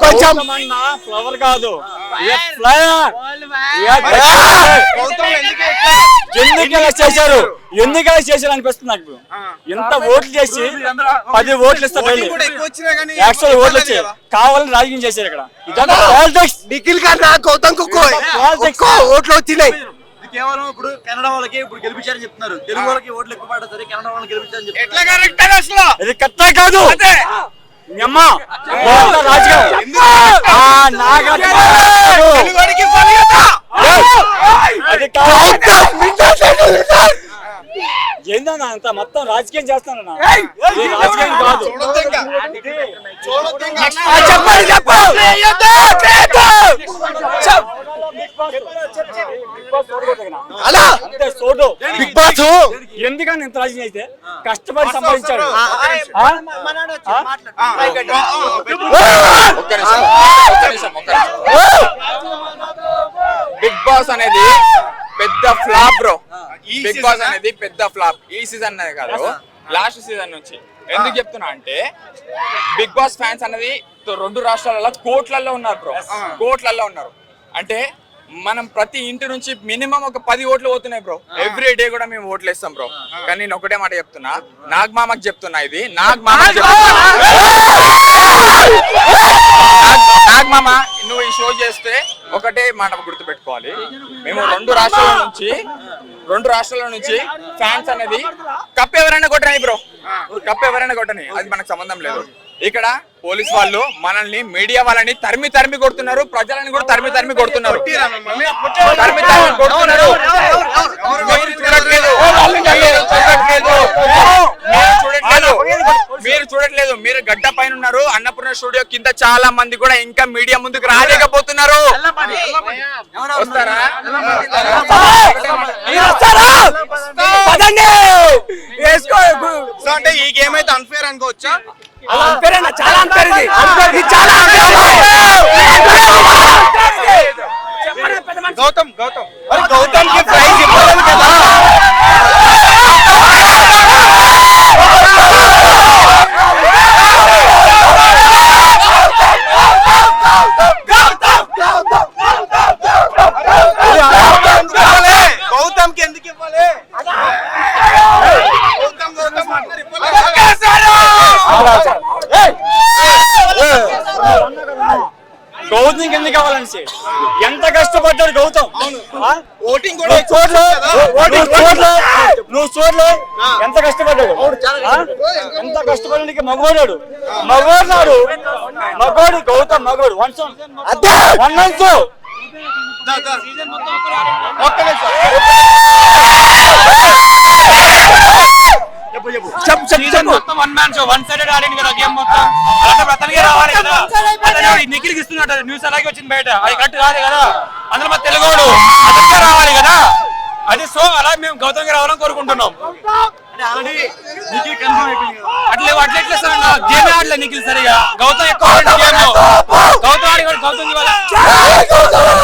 కొంచెం ఫ్లవర్ కాదు, ఎందుకు చేశారు అనిపిస్తుంది నాకు. ఎంత ఓట్లు చేసి 10 ఓట్లు ఇస్తారు, యాక్చువల్ ఓట్లు వచ్చాయి, కావాలని రాజకీయం చేశారు ఇక్కడ. ఇదంతా పాలిటిక్స్. నిఖిల్ కన్నా గౌతమ్ ఓట్లు వచ్చినాయి. కేవలం ఇప్పుడు కన్నడ వాళ్ళకి ఇప్పుడు గెలిపించారని చెప్తున్నారు, తెలుగు వాళ్ళకి ఓట్లు ఎక్కువ పడతారు, కన్నడ వాళ్ళకి గెలిపించారని చెప్తున్నారు. ఇది కరెక్టే కాదు. ఏందన్నా అంత మొత్తం రాజకీయం చేస్తానన్నా, రాజకీయం కాదు. బిగ్ బాస్ ఎందుకని ఇంత రాజకీయం అయితే కష్టపడి సంపాదించాడు. బిగ్ బాస్ అనేది పెద్ద ఫ్లాప్ బ్రో. బిగ్ బాస్ అనేది పెద్ద ఫ్లాప్. ఈ సీజన్ అనేది కాదు, లాస్ట్ సీజన్ నుంచి. ఎందుకు చెప్తున్నా అంటే బిగ్ బాస్ ఫ్యాన్స్ అనేది 2 రాష్ట్రాలలో కోట్లలో ఉన్నారు బ్రో, కోట్లలో ఉన్నారు. అంటే మనం ప్రతి ఇంటి నుంచి మినిమం ఒక 10 ఓట్లు పోతున్నాయి బ్రో. ఎవ్రీ డే కూడా మేము ఓట్లు వేస్తాం బ్రో. కానీ నేను ఒకటే మాట చెప్తున్నా, నాగమామకి చెప్తున్నా, ఇది నాగమామ, నువ్వు ఈ షో చేస్తే ఒకటే మాట గుర్తుపెట్టుకోవాలి, మేము 2 రాష్ట్రాల నుంచి ఫ్యాన్స్ అనేది కప్ ఎవరైనా కొట్టని బ్రో, కప్ ఎవరైనా కొట్టని, అది మనకు సంబంధం లేదు. ఇక్కడ పోలీస్ వాళ్ళు మనల్ని, మీడియా వాళ్ళని తరిమి కొడుతున్నారు, ప్రజలని కూడా తరిమి కొడుతున్నారు. మీరు చూడట్లేదు, మీరు గడ్డ పైన ఉన్నారు. అన్నపూర్ణ స్టూడియో కింద చాలా మంది కూడా ఇంకా మీడియా ముందుకు రాలేకపోతున్నారు. వస్తారా? అంటే ఈ గేమ్ అయితే అన్ఫేర్ అనుకోవచ్చా? చాలా అన్ఫేర్ ఇది. గౌతమ్ కి ప్రైజ్ ఇవ్వాలి కదా. గౌతమ్ కి ఎందుకు ఇవ్వాలి? గౌతమ్ ఎందుకు కావాలని ఎంత కష్టపడ్డాడు గౌతమ్. ఓటింగ్ కూడా నువ్వు చూడలే ఎంత కష్టపడ్డాడు, ఎంత కష్టపడడానికి మగవాడు గౌతమ్, మగవాడు. వన్ మంత్ నిఖిల్కి ఇస్తున్నట్టు న్యూస్ అలాగే వచ్చింది బయట, అది కరెక్ట్ కాదు కదా. అందులో మా తెలుగోడు అతనికే రావాలి కదా, అది. సో అలా మేము గౌతమ్కి రావాలని కోరుకుంటున్నాం. అట్లా గేమ్ ఆడలే నిఖిల్ సరిగా. గౌతమ్ ఎక్కువ గౌతమ్ ఆడి గౌతమ్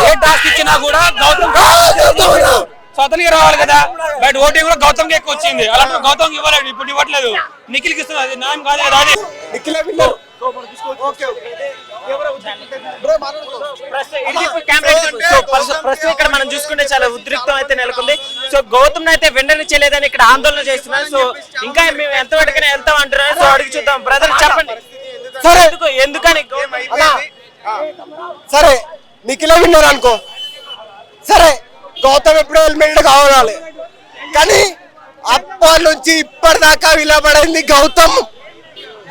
ఏ టాస్క్ ఇచ్చినా కూడా గౌతమ్ సో అతనికి రావాలి కదా. బయట ఓటింగ్ కూడా గౌతమ్కి ఎక్కువ వచ్చింది, అలాంటి గౌతమ్కి ఇవ్వలేదు, ఇప్పుడు ఇవ్వట్లేదు, నిఖిల్కి ఇస్తున్నారు. అది న్యాయం కాదు కదా. అది ప్రస్తుతం ఇక్కడ మనం చూసుకుంటే చాలా ఉద్రిక్తం అయితే నెలకొంది. సో గౌతమ్ అయితే వెంటనే ఇక్కడ ఆందోళన చేస్తున్నారు. సో ఇంకా మేము ఎంతవరకైనా వెళ్తాం అంటున్నారు. సో అడిగి చూద్దాం. బ్రదర్ చెప్పండి, ఎందుకని? సరే నిఖిల్ విన్నారు అనుకో, సరే గౌతమ్ ఎప్పుడో హెల్మెట్ కావాలి, కానీ అప్పటి నుంచి ఇప్పటిదాకా విలబడింది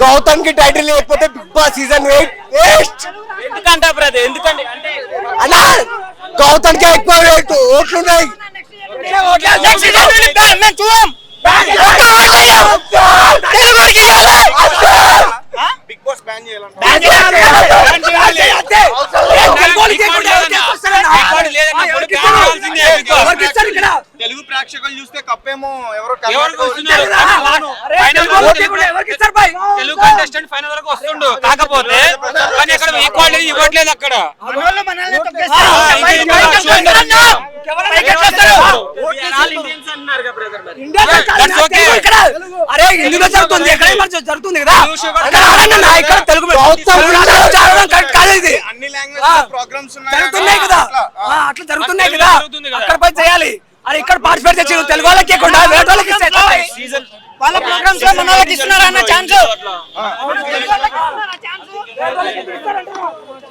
గౌతమ్ కి టైటిల్ లేకపోతే బిగ్ బాస్ సీజన్ 8 వేస్ట్. ఎందుకంటే బ్రదర్, ఎందుకంటే అన్నా గౌతమ్ కి ఎక్కువ ఓట్లున్నాయి. బిగ్ బాస్ బ్యాన్ చేయాలి. తెలుగు ప్రేక్షకులు చూస్తే కప్పేమో ఎవరో తెలుగు కంటెస్టెంట్ ఫైనల్ వరకు వస్తుండు, కాకపోతే కానీ అక్కడ ఈక్వాలిటీ ఇవ్వట్లేదు. అక్కడ అరే ఇందులో జరుగుతుంది, జరుగుతుంది కదా. తెలుగు జరుగుతున్నాయి కదా అట్లా జరుగుతున్నాయి కదా అక్కడ పోయి చేయాలి అది ఇక్కడ పార్టిసిపేట్ చేసి తెలుగు వాళ్ళకి ఇవ్వకుండా వేరే వాళ్ళకి ఇస్తే వాళ్ళ ప్రోగ్రామ్స్ లో మన వాళ్ళకి ఇస్తున్నారు అన్న ఛాన్స్